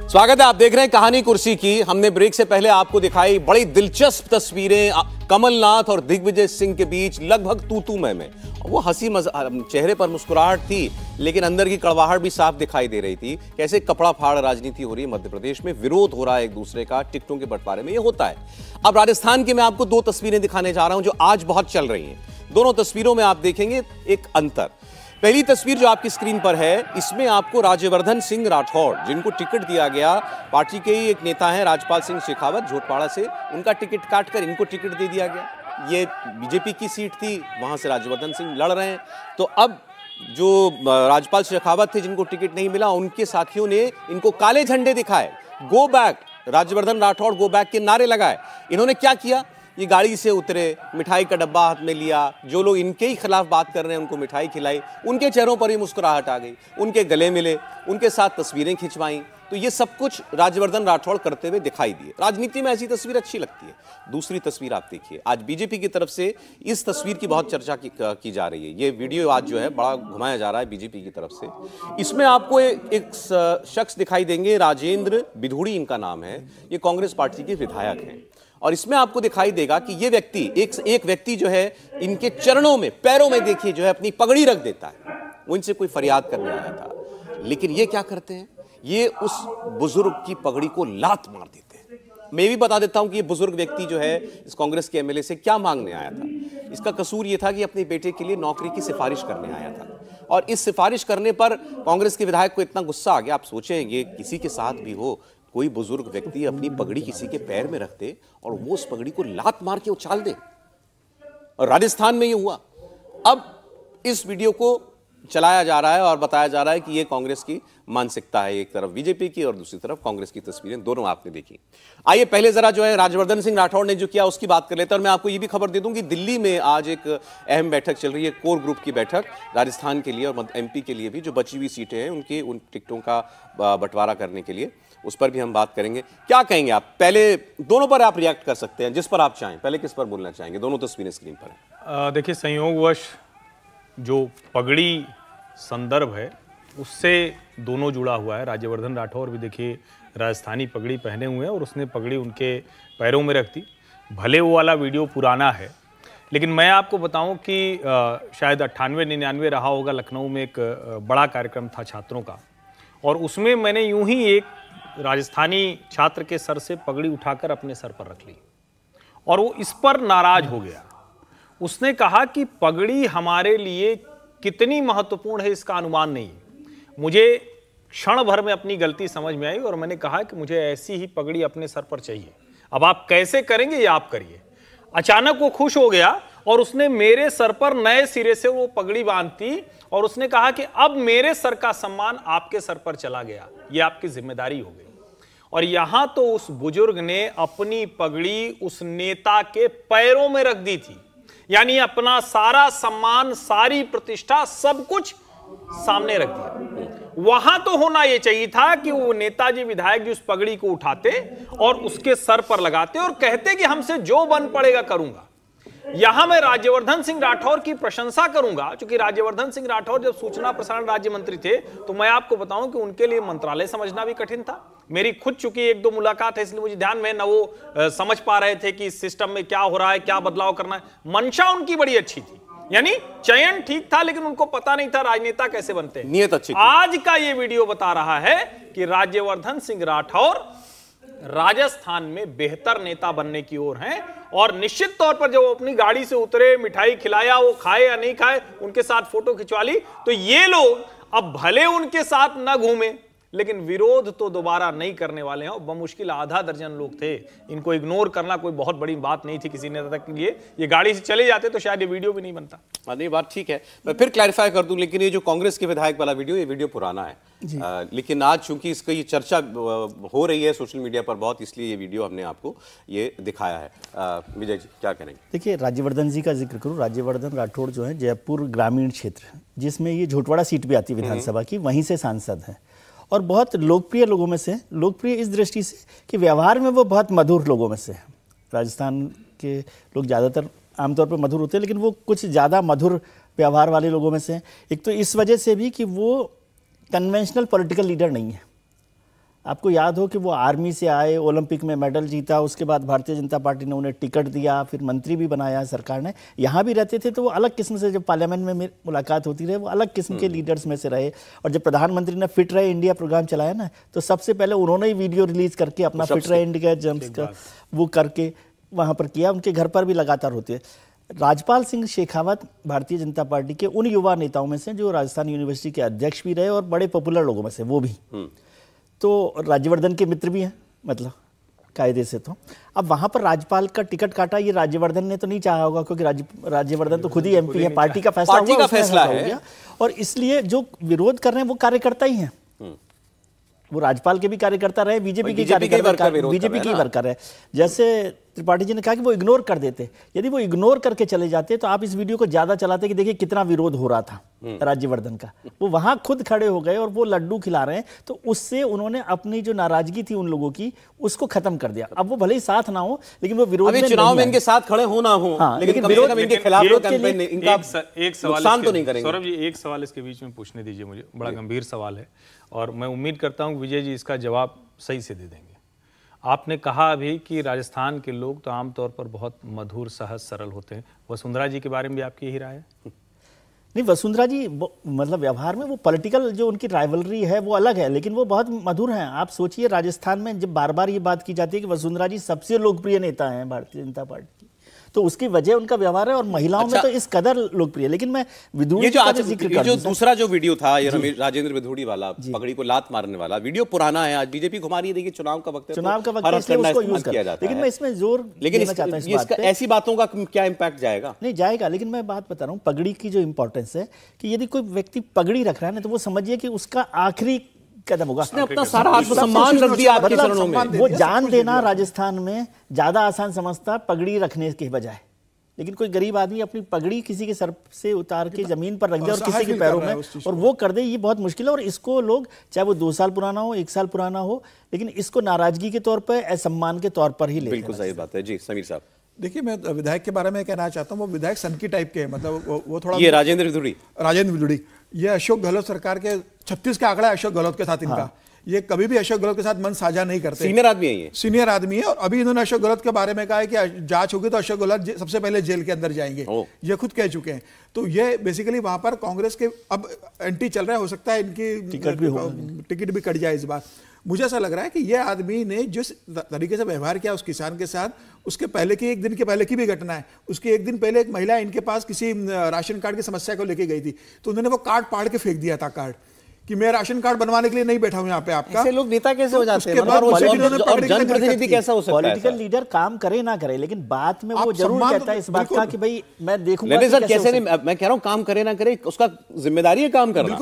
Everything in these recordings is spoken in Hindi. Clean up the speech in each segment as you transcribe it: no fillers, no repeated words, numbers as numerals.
स्वागत है, आप देख रहे हैं कहानी कुर्सी की। हमने ब्रेक से पहले आपको दिखाई बड़ी दिलचस्प तस्वीरें कमलनाथ और दिग्विजय सिंह के बीच, लगभग तू में। वो हंसी चेहरे पर मुस्कुराहट थी, लेकिन अंदर की कड़वाहट भी साफ दिखाई दे रही थी। कैसे कपड़ा फाड़ राजनीति हो रही है मध्य प्रदेश में, विरोध हो रहा है एक दूसरे का, टिकटों के बंटवारे में ये होता है। अब राजस्थान की मैं आपको दो तस्वीरें दिखाने जा रहा हूं जो आज बहुत चल रही हैं। दोनों तस्वीरों में आप देखेंगे एक अंतर। पहली तस्वीर जो आपकी स्क्रीन पर है, इसमें आपको राज्यवर्धन सिंह राठौड़, जिनको टिकट दिया गया, पार्टी के ही एक नेता हैं राजपाल सिंह शेखावत झोटपाड़ा से, उनका टिकट काटकर इनको टिकट दे दिया गया। ये बीजेपी की सीट थी, वहां से राज्यवर्धन सिंह लड़ रहे हैं। तो अब जो राजपाल शेखावत थे, जिनको टिकट नहीं मिला, उनके साथियों ने इनको काले झंडे दिखाए, go back, Rajyavardhan Rathore go back के नारे लगाए। इन्होंने क्या किया, ये गाड़ी से उतरे, मिठाई का डब्बा हाथ में लिया, जो लोग इनके ही खिलाफ बात कर रहे हैं उनको मिठाई खिलाई, उनके चेहरों पर ही मुस्कुराहट आ गई, उनके गले मिले, उनके साथ तस्वीरें खिंचवाई। तो ये सब कुछ राज्यवर्धन राठौड़ करते हुए दिखाई दिए। राजनीति में ऐसी तस्वीर अच्छी लगती है। दूसरी तस्वीर आप देखिए, आज बीजेपी की तरफ से इस तस्वीर की बहुत चर्चा की जा रही है। ये वीडियो आज जो है बड़ा घुमाया जा रहा है बीजेपी की तरफ से। इसमें आपको एक शख्स दिखाई देंगे, राजेंद्र बिधूड़ी इनका नाम है। ये कांग्रेस पार्टी के विधायक हैं और इसमें आपको दिखाई देगा कि ये व्यक्ति एक व्यक्ति जो है इनके चरणों में, पैरों में देखिए जो है अपनी पगड़ी रख देता है। वो इनसे कोई फरियाद करने आया था, लेकिन ये क्या करते हैं, ये उस बुजुर्ग की पगड़ी को लात मार देते हैं। मैं भी बता देता हूं कि ये बुजुर्ग व्यक्ति जो है इस कांग्रेस के एमएलए से क्या मांगने आया था। इसका कसूर ये था कि अपने बेटे के लिए नौकरी की सिफारिश करने आया था और इस सिफारिश करने पर कांग्रेस के विधायक को इतना गुस्सा आ गया। आप सोचेंगे किसी के साथ भी हो, कोई बुजुर्ग व्यक्ति अपनी पगड़ी किसी के पैर में रख दे और वो उस पगड़ी को लात मार के उछाल दे। और राजस्थान में ये हुआ। अब इस वीडियो को चलाया जा रहा है और बताया जा रहा है कि ये कांग्रेस की मानसिकता है, एक तरफ बीजेपी की और दूसरी तरफ कांग्रेस की तस्वीरें दोनों आपने देखी। आइए पहले जरा जो है राज्यवर्धन सिंह राठौड़ ने जो किया उसकी बात कर लेते हैं। और मैं आपको ये भी खबर दे दूं कि दिल्ली में आज एक अहम बैठक चल रही है, कोर ग्रुप की बैठक, राजस्थान के लिए और एमपी के लिए भी, जो बची हुई सीटें हैं उनकी उन टिकटों का बंटवारा करने के लिए, उस पर भी हम बात करेंगे। क्या कहेंगे आप? पहले दोनों पर आप रिएक्ट कर सकते हैं, जिस पर आप चाहें। पहले किस पर बोलना चाहेंगे? दोनों तस्वीरें स्क्रीन पर हैं। देखिए, संयोगवश जो पगड़ी संदर्भ है उससे दोनों जुड़ा हुआ है। राज्यवर्धन राठौर भी देखिए राजस्थानी पगड़ी पहने हुए हैं और उसने पगड़ी उनके पैरों में रख दी। भले वो वाला वीडियो पुराना है, लेकिन मैं आपको बताऊं कि शायद 98-99 रहा होगा, लखनऊ में एक बड़ा कार्यक्रम था छात्रों का, और उसमें मैंने यूं ही एक राजस्थानी छात्र के सर से पगड़ी उठाकर अपने सर पर रख ली और वो इस पर नाराज हो गया। उसने कहा कि पगड़ी हमारे लिए कितनी महत्वपूर्ण है इसका अनुमान नहीं। मुझे क्षण भर में अपनी गलती समझ में आई और मैंने कहा कि मुझे ऐसी ही पगड़ी अपने सर पर चाहिए। अब आप कैसे करेंगे ये आप करिए। अचानक वो खुश हो गया और उसने मेरे सर पर नए सिरे से वो पगड़ी बांधी और उसने कहा कि अब मेरे सर का सम्मान आपके सर पर चला गया, ये आपकी जिम्मेदारी हो गई। और यहां तो उस बुजुर्ग ने अपनी पगड़ी उस नेता के पैरों में रख दी थी, यानी अपना सारा सम्मान, सारी प्रतिष्ठा, सब कुछ सामने रख दिया। वहां तो होना यह चाहिए था कि वो नेताजी विधायक जी उस पगड़ी को उठाते और उसके सर पर लगाते और कहते कि हमसे जो बन पड़ेगा करूंगा। यहां मैं राज्यवर्धन सिंह राठौर की प्रशंसा करूंगा, क्योंकि राज्यवर्धन सिंह राठौर जब सूचना प्रसारण राज्य मंत्री थे तो मैं आपको बताऊं कि उनके लिए मंत्रालय समझना भी कठिन था। मेरी खुद चूंकि एक दो मुलाकात है, इसलिए मुझे ध्यान में न वो समझ पा रहे थे कि इस सिस्टम में क्या हो रहा है, क्या बदलाव करना है। मंशा उनकी बड़ी अच्छी थी, यानी चयन ठीक था, लेकिन उनको पता नहीं था राजनेता कैसे बनते हैं। नियत अच्छी थी। आज का ये वीडियो बता रहा है कि राज्यवर्धन सिंह राठौर राजस्थान में बेहतर नेता बनने की ओर हैं और निश्चित तौर पर जब वो अपनी गाड़ी से उतरे, मिठाई खिलाया, वो खाए या नहीं खाए, उनके साथ फोटो खिंचवा ली, तो ये लोग अब भले उनके साथ न घूमे, लेकिन विरोध तो दोबारा नहीं करने वाले हैं। और बमुश्किल आधा दर्जन लोग थे। इनको इग्नोर करना कोई बहुत बड़ी बात नहीं थी किसी नेता के लिए। ये गाड़ी से चले जाते तो शायद ये वीडियो भी नहीं बनता। नहीं, बात ठीक है। मैं फिर क्लैरिफाई कर दूं, लेकिन ये जो कांग्रेस के विधायक वाला वीडियो, ये वीडियो पुराना है। लेकिन आज चूंकि इसका ये चर्चा हो रही है सोशल मीडिया पर बहुत, इसलिए ये वीडियो हमने आपको ये दिखाया है। विजय जी क्या करेंगे? देखिए, राज्यवर्धन जी का जिक्र करूँ। राज्यवर्धन राठौड़ जो है जयपुर ग्रामीण क्षेत्र, जिसमें ये झोटवाड़ा सीट भी आती है विधानसभा की, वहीं से सांसद हैं और बहुत लोकप्रिय लोगों में से। लोकप्रिय इस दृष्टि से कि व्यवहार में वो बहुत मधुर लोगों में से हैं। राजस्थान के लोग ज़्यादातर आमतौर पर मधुर होते हैं, लेकिन वो कुछ ज़्यादा मधुर व्यवहार वाले लोगों में से हैं। एक तो इस वजह से भी कि वो कन्वेंशनल पॉलिटिकल लीडर नहीं है। आपको याद हो कि वो आर्मी से आए, ओलंपिक में मेडल जीता, उसके बाद भारतीय जनता पार्टी ने उन्हें टिकट दिया, फिर मंत्री भी बनाया सरकार ने। यहाँ भी रहते थे तो वो अलग किस्म से, जब पार्लियामेंट में मुलाकात होती रहे, वो अलग किस्म के लीडर्स में से रहे। और जब प्रधानमंत्री ने फिट रहे इंडिया प्रोग्राम चलाया ना, तो सबसे पहले उन्होंने ही वीडियो रिलीज करके अपना फिट रहे इंडिया जम्प्स का वो करके वहाँ पर किया। उनके घर पर भी लगातार होते हैं। राजपाल सिंह शेखावत भारतीय जनता पार्टी के उन युवा नेताओं में से जो राजस्थान यूनिवर्सिटी के अध्यक्ष भी रहे और बड़े पॉपुलर लोगों में से वो भी, तो राज्यवर्धन के मित्र भी हैं, मतलब कायदे से। तो अब वहां पर राज्यपाल का टिकट काटा, ये राज्यवर्धन ने तो नहीं चाहा होगा, क्योंकि राज्यवर्धन तो खुद ही एमपी है, पार्टी का फैसला हो गया, और इसलिए जो विरोध कर रहे हैं वो कार्यकर्ता ही हैं। वो राज्यपाल के भी कार्यकर्ता रहे, बीजेपी के बीजेपी के वर्कर है। जैसे त्रिपाठी जी ने कहा कि वो इग्नोर कर देते, यदि वो इग्नोर करके चले जाते तो आप इस वीडियो को ज्यादा चलाते कि देखिए कितना विरोध हो रहा था राज्यवर्धन का। वो वहां खुद खड़े हो गए और वो लड्डू खिला रहे हैं, तो उससे उन्होंने अपनी जो नाराजगी थी उन लोगों की उसको खत्म कर दिया। अब वो भले ही साथ ना हो, लेकिन वो विरोध में चुनाव में इनके साथ खड़े हो ना हो, लेकिन विरोध इनके खिलाफ कैंपेन इनका नुकसान तो नहीं करेंगे। सौरभ जी, एक सवाल इसके बीच में पूछने दीजिए मुझे, बड़ा गंभीर सवाल है और मैं उम्मीद करता हूं विजय जी इसका जवाब सही से दे देंगे। आपने कहा अभी कि राजस्थान के लोग तो आमतौर पर बहुत मधुर, सहज, सरल होते हैं। वसुंधरा जी के बारे में भी आपकी यही राय है? नहीं, वसुंधरा जी मतलब व्यवहार में वो पॉलिटिकल जो उनकी राइवलरी है वो अलग है, लेकिन वो बहुत मधुर हैं। आप सोचिए, राजस्थान में जब बार बार ये बात की जाती है कि वसुंधरा जी सबसे लोकप्रिय नेता हैं भारतीय जनता पार्टी की, तो उसकी वजह उनका व्यवहार है, और महिलाओं में तो इस कदर लोकप्रिय। लेकिन मैं ये जो दूसरा जो वीडियो था, ये राजेंद्र विधूड़ी वाला, पगड़ी को लात मारने वाला वीडियो पुराना है, आज बीजेपी घुमा रही है। देखिए चुनाव का वक्त है, चुनाव का वक्त है, इसलिए उसको यूज किया जाता है। लेकिन मैं इसमें जोर देना चाहता हूं, इस बात पे ऐसी बातों का क्या इंपैक्ट जाएगा? नहीं जाएगा, लेकिन मैं बात बता रहा हूँ पगड़ी की जो इंपॉर्टेंस है, कि यदि कोई व्यक्ति पगड़ी रख रहा है ना, तो वो समझिए कि उसका आखिरी कदम होगा। उसने अपना सारा आत्मसम्मान रख दिया आपके चरणों में। वो जान देना राजस्थान में ज्यादा आसान समझता पगड़ी रखने के बजाय। लेकिन कोई गरीब आदमी अपनी पगड़ी किसी के सर से उतार के जमीन पर रख दे और किसी के पैरों में और वो कर दे, ये बहुत मुश्किल है। और इसको लोग, चाहे वो 2 साल पुराना हो, 1 साल पुराना हो, लेकिन इसको नाराजगी के तौर पर, असम्मान के तौर पर ही लेते हैं। बिल्कुल सही बात है जी। समीर साहब, देखिए, मैं विधायक के बारे में कहना चाहता हूँ, वो विधायक सनकी टाइप के हैं, मतलब वो थोड़ा, ये राजेंद्र विधुड़ी, ये अशोक गहलोत सरकार के 36 का आंकड़ा है अशोक गहलोत के साथ इनका। ये कभी भी अशोक गहलोत के साथ मन साझा नहीं करते। सीनियर आदमी है ये, सीनियर आदमी है। और अभी इन्होंने अशोक गहलोत के बारे में कहा है कि जांच होगी तो अशोक गहलोत सबसे पहले जेल के अंदर जाएंगे, ये खुद कह चुके हैं। तो ये बेसिकली वहां पर कांग्रेस के अब एंटी चल रहा है, हो सकता है इनकी टिकट भी कट जाए इस बार। मुझे ऐसा लग रहा है कि ये आदमी ने जिस तरीके से व्यवहार किया उस किसान के साथ, उसके पहले की, एक दिन के पहले की भी घटना है, उसके एक दिन पहले एक महिला इनके पास किसी राशन कार्ड की समस्या को लेके गई थी, तो उन्होंने वो कार्ड पाड़ के फेंक दिया था, कार्ड कि मैं राशन कार्ड बनवाने के लिए नहीं बैठा हूं यहाँ पे आपका। ऐसे लोग नेता कैसे हो जाते हैं? और जनप्रतिनिधि कैसा हो सकता है? पॉलिटिकल लीडर काम करे ना करे, लेकिन बात में वो जरूर कहता है इस बात का कि भाई मैं देखूंगा। नहीं सर, कैसे नहीं, मैं कह रहा हूँ काम करे ना करे, उसका जिम्मेदारी है काम करना,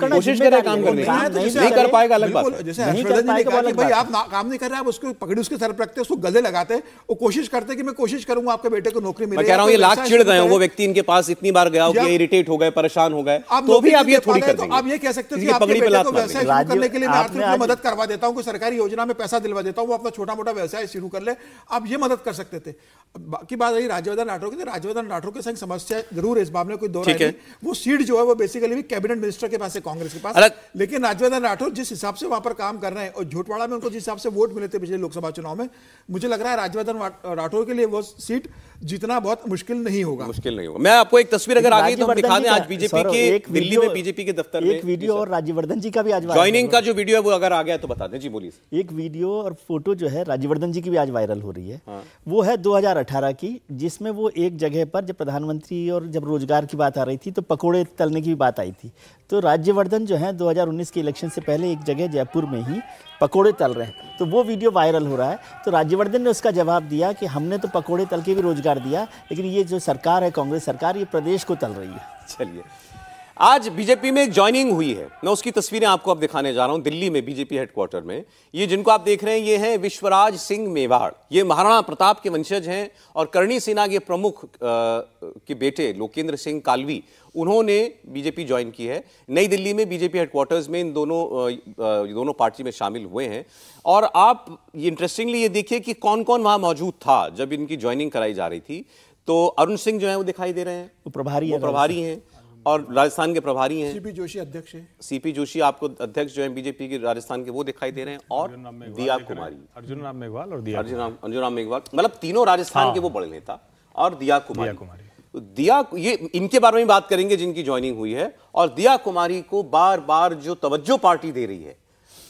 कोशिश करे काम करने की, नहीं कर पाएगा अलग बात है। जैसे हर्षवर्धन जी ने कहा कि भाई आप काम नहीं कर रहे, आप उसको पकड़ी उसके सर पर रखते, उसको गले लगाते, वो कोशिश करते कि मैं कोशिश करूंगा आपके बेटे को नौकरी मिले। मैं कह रहा हूँ ये लाख चिढ़ गए, वो व्यक्ति इनके पास इतनी बार गया, इरिटेट हो गए, परेशान हो गए, तो भी आप ये थोड़ी कर देंगे। आप ये कह सकते हैं पगड़ी पे लात मारने करने के लिए मैं आर्थिक मदद करवा देता हूं, कोई सरकारी योजना में पैसा दिलवा देता हूं, वो अपना छोटा मोटा व्यवसाय शुरू कर ले, आप ये मदद कर सकते थे। बाकी बात रही राज्यवर्धन राठौर की, राज्यवर्धन राठौर के संग समस्या जरूर है, इस मामले में कोई दो राय नहीं। वो सीट जो है वो बेसिकली भी कैबिनेट मिनिस्टर के पास है, कांग्रेस के पास। लेकिन राज्यवर्धन राठौर जिस हिसाब से वहां पर काम कर रहे हैं और झोटवाड़ा में उनको जिस हिसाब से वोट मिले थे पिछले लोकसभा चुनाव में, मुझे लग रहा है राज्यवर्धन राठौर के लिए वो सीट जीतना बहुत मुश्किल नहीं होगा। मैं आपको एक तस्वीर अगर आ गई तो दिखा दें, आज बीजेपी के दिल्ली में बीजेपी के दफ्तर में एक वीडियो और राज्यवर्धन जी का भी आज ज्वाइनिंग का जो वीडियो है वो अगर आ गया तो बता दें जी, बोलिए। एक वीडियो और फोटो जो है राज्यवर्धन जी की भी आज वायरल हो रही है। वो है 2018 की, जिसमें वो एक जगह पर जब प्रधानमंत्री और जब रोजगार की बात आ रही थी तो पकोड़े तलने की भी बात आई थी। तो राज्यवर्धन जो है 2019 के इलेक्शन से पहले एक जगह जयपुर में ही पकोड़े तल रहे हैं, तो वो वीडियो वायरल हो रहा है। तो राज्यवर्धन ने उसका जवाब दिया कि हमने तो पकोड़े तल के भी रोजगार दिया, लेकिन ये जो सरकार है कांग्रेस सरकार, ये प्रदेश को तल रही है। चलिए, आज बीजेपी में ज्वाइनिंग हुई है, मैं उसकी तस्वीरें आपको अब दिखाने जा रहा हूं दिल्ली में बीजेपी हेडक्वार्टर में। ये जिनको आप देख रहे हैं ये हैं विश्वराज सिंह मेवाड़, ये महाराणा प्रताप के वंशज हैं और करणी सेना के प्रमुख के बेटे लोकेंद्र सिंह कालवी, उन्होंने बीजेपी ज्वाइन की है। नई दिल्ली में बीजेपी हेडक्वार्टर्स में इन दोनों पार्टी में शामिल हुए हैं। और आप ये इंटरेस्टिंगली ये देखिए कि कौन कौन वहां मौजूद था जब इनकी ज्वाइनिंग कराई जा रही थी। तो अरुण सिंह जो है वो दिखाई दे रहे हैं, वो प्रभारी हैं। और राजस्थान के प्रभारी हैं सीपी जोशी अध्यक्ष है। सीपी जोशी आपको अध्यक्ष जो है बीजेपी के राजस्थान के वो दिखाई दे रहे हैं, और दिया कुमारी, अर्जुन राम मेघवाल और अर्जुन राम मेघवाल, मतलब तीनों राजस्थान के वो बड़े नेता, और दिया कुमारी। तो दिया, ये इनके बारे में बात करेंगे जिनकी ज्वाइनिंग हुई है। और दिया कुमारी को बार बार जो तवज्जो पार्टी दे रही है,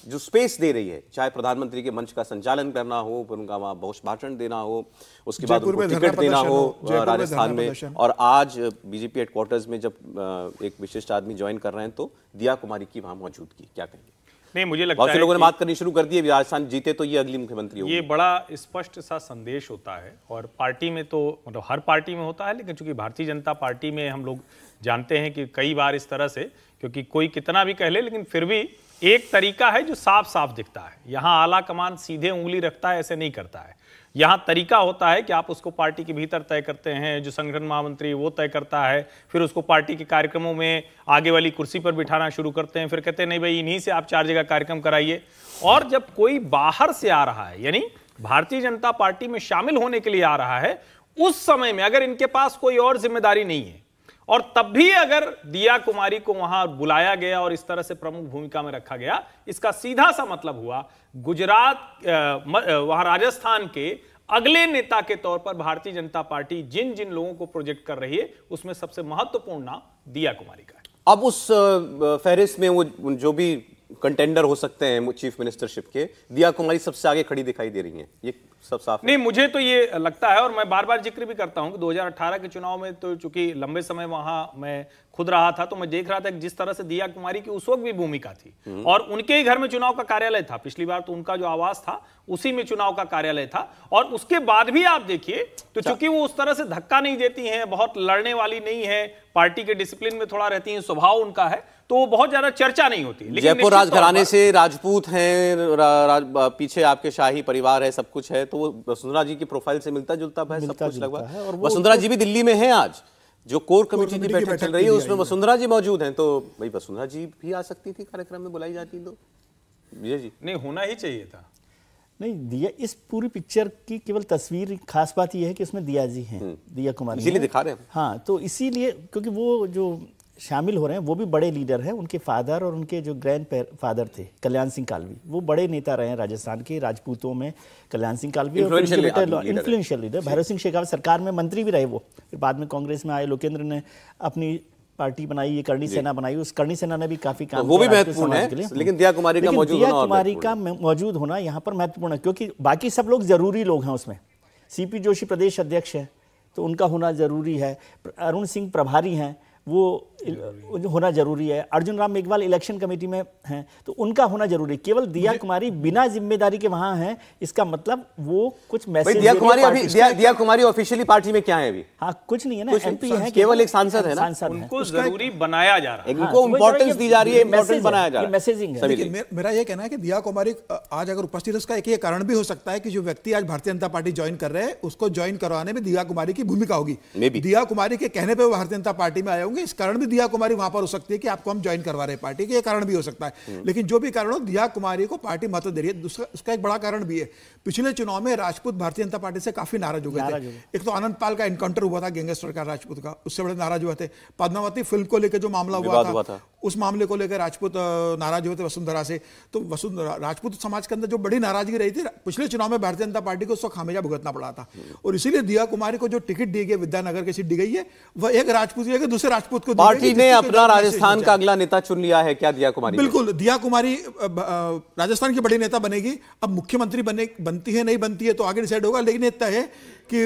जो स्पेस दे रही है, चाहे प्रधानमंत्री के मंच का संचालन करना हो, फिर उनका वहां बहुत भाषण देना हो, उसके बाद उनको टिकट देना हो राजस्थान में, और आज बीजेपी हेडक्वार्टर्स में जब एक विशिष्ट आदमी ज्वाइन कर रहे हैं तो दिया कुमारी की वहां मौजूदगी, क्या कहेंगे? नहीं, मुझे लगता बहुत है से लोगों ने बात करनी शुरू कर दी है, राजस्थान जीते तो ये अगली मुख्यमंत्री होगी। ये बड़ा स्पष्ट सा संदेश होता है, और पार्टी में तो मतलब हर पार्टी में होता है, लेकिन चूंकि भारतीय जनता पार्टी में हम लोग जानते हैं कि कई बार इस तरह से, क्योंकि कोई कितना भी कह ले लेकिन फिर भी एक तरीका है जो साफ साफ दिखता है। यहाँ आला कमान सीधे उंगली रखता है, ऐसे नहीं करता है। यहाँ तरीका होता है कि आप उसको पार्टी के भीतर तय करते हैं, जो संगठन महामंत्री वो तय करता है, फिर उसको पार्टी के कार्यक्रमों में आगे वाली कुर्सी पर बिठाना शुरू करते हैं, फिर कहते हैं नहीं भाई इन्हीं से आप 4 जगह कार्यक्रम कराइए। और जब कोई बाहर से आ रहा है, यानी भारतीय जनता पार्टी में शामिल होने के लिए आ रहा है, उस समय में अगर इनके पास कोई और जिम्मेदारी नहीं है, और तब भी अगर दिया कुमारी को वहां बुलाया गया और इस तरह से प्रमुख भूमिका में रखा गया, इसका सीधा सा मतलब हुआ गुजरात, वहां राजस्थान के अगले नेता के तौर पर भारतीय जनता पार्टी जिन जिन लोगों को प्रोजेक्ट कर रही है, उसमें सबसे महत्वपूर्ण नाम दिया कुमारी का है। अब उस फहरिस्त में वो जो भी कंटेंडर हो सकते हैं चीफ मिनिस्टरशिप के, दिया कुमारी सबसे आगे खड़ी दिखाई दे रही हैं, ये सब साफ नहीं, मुझे तो ये लगता है, और मैं बार बार जिक्र भी करता हूं कि 2018 के चुनाव में तो चूंकि लंबे समय वहां मैं खुद रहा था, तो मैं देख रहा था कि जिस तरह से दिया कुमारी की उस वक्त भी भूमिका थी, और उनके ही घर में चुनाव का कार्यालय था। पिछली बार तो उनका जो आवास था उसी में चुनाव का कार्यालय था, और उसके बाद भी आप देखिए तो चूंकि वो उस तरह से धक्का नहीं देती हैं, बहुत लड़ने वाली नहीं है, पार्टी के डिसिप्लिन में थोड़ा रहती हैं, स्वभाव उनका है, तो वो बहुत ज्यादा चर्चा नहीं होती। जयपुर राजघराने से राजपूत हैं, पीछे आपके शाही परिवार है, सब कुछ है, तो वो वसुंधरा जी की प्रोफाइल से मिलता जुलता है सब कुछ लगभग। वसुंधरा जी भी दिल्ली में है आज, जो कोर कमेटी की बैठक चल रही है उसमें वसुंधरा जी मौजूद हैं, तो भाई वसुंधरा जी भी आ सकती थी कार्यक्रम में, बुलाई जाती तो विजय जी। नहीं, होना ही चाहिए था। नहीं, दिया इस पूरी पिक्चर की केवल तस्वीर, खास बात यह है कि उसमें दिया जी हैं, दिया कुमारी इसीलिए दिखा रहे हैं। हाँ, तो इसीलिए क्योंकि वो जो शामिल हो रहे हैं वो भी बड़े लीडर हैं, उनके फादर और उनके जो ग्रैंड फादर थे कल्याण सिंह कालवी, वो बड़े नेता रहे हैं राजस्थान के राजपूतों में। कल्याण सिंह कालवी इन्फ्लुएंशियल लीडर, भैरव सिंह शेखावत सरकार में मंत्री भी रहे वो, फिर बाद में कांग्रेस में आए, लोकेंद्र ने अपनी पार्टी बनाई, ये करणी सेना बनाई, उस करणी सेना ने भी काफी काम किया, वो भी महत्वपूर्ण है, लेकिन दिया कुमारी का मौजूद होना यहाँ पर महत्वपूर्ण है, क्योंकि बाकी सब लोग जरूरी लोग हैं उसमें। सीपी जोशी प्रदेश अध्यक्ष है तो उनका होना जरूरी है, अरुण सिंह प्रभारी हैं वो होना जरूरी है, अर्जुन राम मेघवाल इलेक्शन कमेटी में हैं तो उनका होना जरूरी है। केवल दिया कुमारी बिना जिम्मेदारी के वहां हैं, इसका मतलब वो कुछ मैसेज। दिया कुमारी ऑफिशियली पार्टी में क्या है अभी? हाँ, कुछ नहीं है ना, एमपी है, केवल एक सांसद है ना, उनको जरूरी बनाया जा रहा है, उनको इंपॉर्टेंस दी जा रही है, इंपॉर्टेंस बनाया जा रहा है, मैसेजिंग है। मेरा ये कहना है कि दिया कुमारी आज अगर उपस्थित है, उसका एक ये कारण भी हो सकता है कि जो व्यक्ति आज भारतीय जनता पार्टी ज्वाइन कर रहे हैं उसको ज्वाइन करवाने में दिया कुमारी की भूमिका होगी। दिया कुमारी के कहने पर वो भारतीय जनता पार्टी में आए होंगे, इस कारण भी दिया कुमारी वहां पर हो सकती है कि आपको हम ज्वाइन करवा रहे हैं पार्टी के, ये कारण भी हो सकता है। लेकिन जो भी कारण हो, दिया कुमारी को पार्टी महत्व दे रही है। दूसरा उसका एक बड़ा कारण भी है, पिछले चुनाव में राजपूत भारतीय जनता पार्टी से काफी नाराज हो गए थे। एक तो आनंद पाल का एनकाउंटर हुआ था गैंगस्टर का राजपूत का, उससे बड़े नाराज हुए थे। पद्मावती फिल्म को लेकर जो मामला हुआ था उस मामले को लेकर राजपूत नाराज हुए थे वसुंधरा से। तो वसुंधरा राजपूत समाज के अंदर जो बड़ी नाराजगी रही थी, पिछले चुनाव में भारतीय जनता पार्टी को उसको खामियाजा भुगतना पड़ा था, और इसीलिए दिया कुमारी को जो टिकट दी गई, विद्यानगर की सीट दी गई है, वह एक राजपूत या दूसरे राजपूत को पार्टी ने अपना राजस्थान का अगला नेता चुन लिया है क्या दिया कुमारी? बिल्कुल, दिया कुमारी राजस्थान की बड़ी नेता बनेगी। अब मुख्यमंत्री बनती है नहीं बनती है तो आगे डिसाइड होगा, लेकिन इतना है कि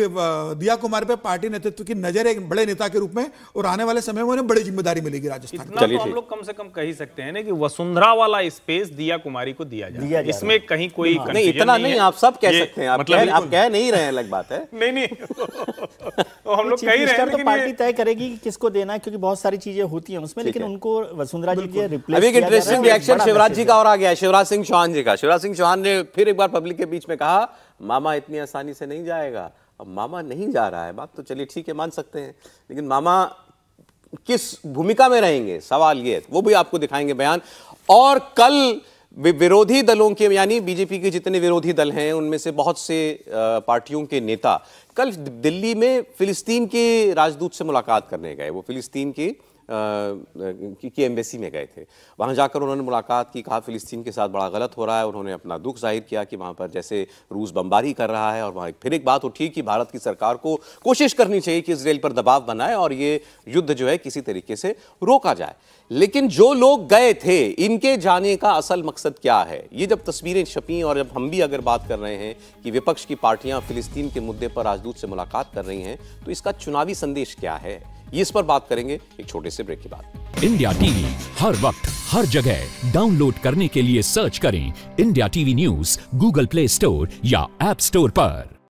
दिया कुमारी पे पार्टी नेतृत्व की नजर एक बड़े नेता के रूप में, और आने वाले समय में उन्हें बड़ी जिम्मेदारी मिलेगी राजस्थान। इतना तो हम लोग कम से कम कह ही सकते हैं ना कि वसुंधरा वाला स्पेस दिया कुमारी को दिया जाए, इसमें कहीं कोई नहीं, इतना नहीं, आप सब कह सकते हैं, मतलब आप कह नहीं रहे हैं, अलग बात है। नहीं तो हम लोग कह ही रहे हैं, तो पार्टी तय करेगी कि किसको देना है, क्योंकि बहुत सारी चीजें होती हैं उसमें, लेकिन उनको वसुंधरा जी के रिप्लेस। अभी एक इंटरेस्टिंग रिएक्शन शिवराज जी का और आ गया, शिवराज सिंह चौहान जी का। शिवराज सिंह चौहान ने फिर एक बार पब्लिक के बीच में कहा, मामा इतनी आसानी से नहीं जाएगा। अब मामा नहीं जा रहा है, बात तो चलिए ठीक है, मान सकते हैं, लेकिन मामा किस भूमिका में रहेंगे, सवाल ये, वो भी आपको दिखाएंगे बयान। और कल विरोधी दलों के, यानी बीजेपी के जितने विरोधी दल हैं उनमें से बहुत से पार्टियों के नेता कल दिल्ली में फिलिस्तीन के राजदूत से मुलाकात करने गए। वो फिलिस्तीन के की एम्बेसी में गए थे। वहाँ जाकर उन्होंने मुलाकात की, कहा फिलिस्तीन के साथ बड़ा गलत हो रहा है। उन्होंने अपना दुख जाहिर किया कि वहाँ पर जैसे रूस बमबारी कर रहा है, और वहाँ फिर एक बात उठी कि भारत की सरकार को कोशिश करनी चाहिए कि इजराइल पर दबाव बनाए और ये युद्ध जो है किसी तरीके से रोका जाए। लेकिन जो लोग गए थे, इनके जाने का असल मकसद क्या है? ये जब तस्वीरें छपी और जब हम भी अगर बात कर रहे हैं कि विपक्ष की पार्टियां फिलिस्तीन के मुद्दे पर राजदूत से मुलाकात कर रही हैं, तो इसका चुनावी संदेश क्या है, ये इस पर बात करेंगे एक छोटे से ब्रेक के बाद। इंडिया टीवी हर वक्त हर जगह डाउनलोड करने के लिए सर्च करें India TV news Google play store या ऐप स्टोर पर।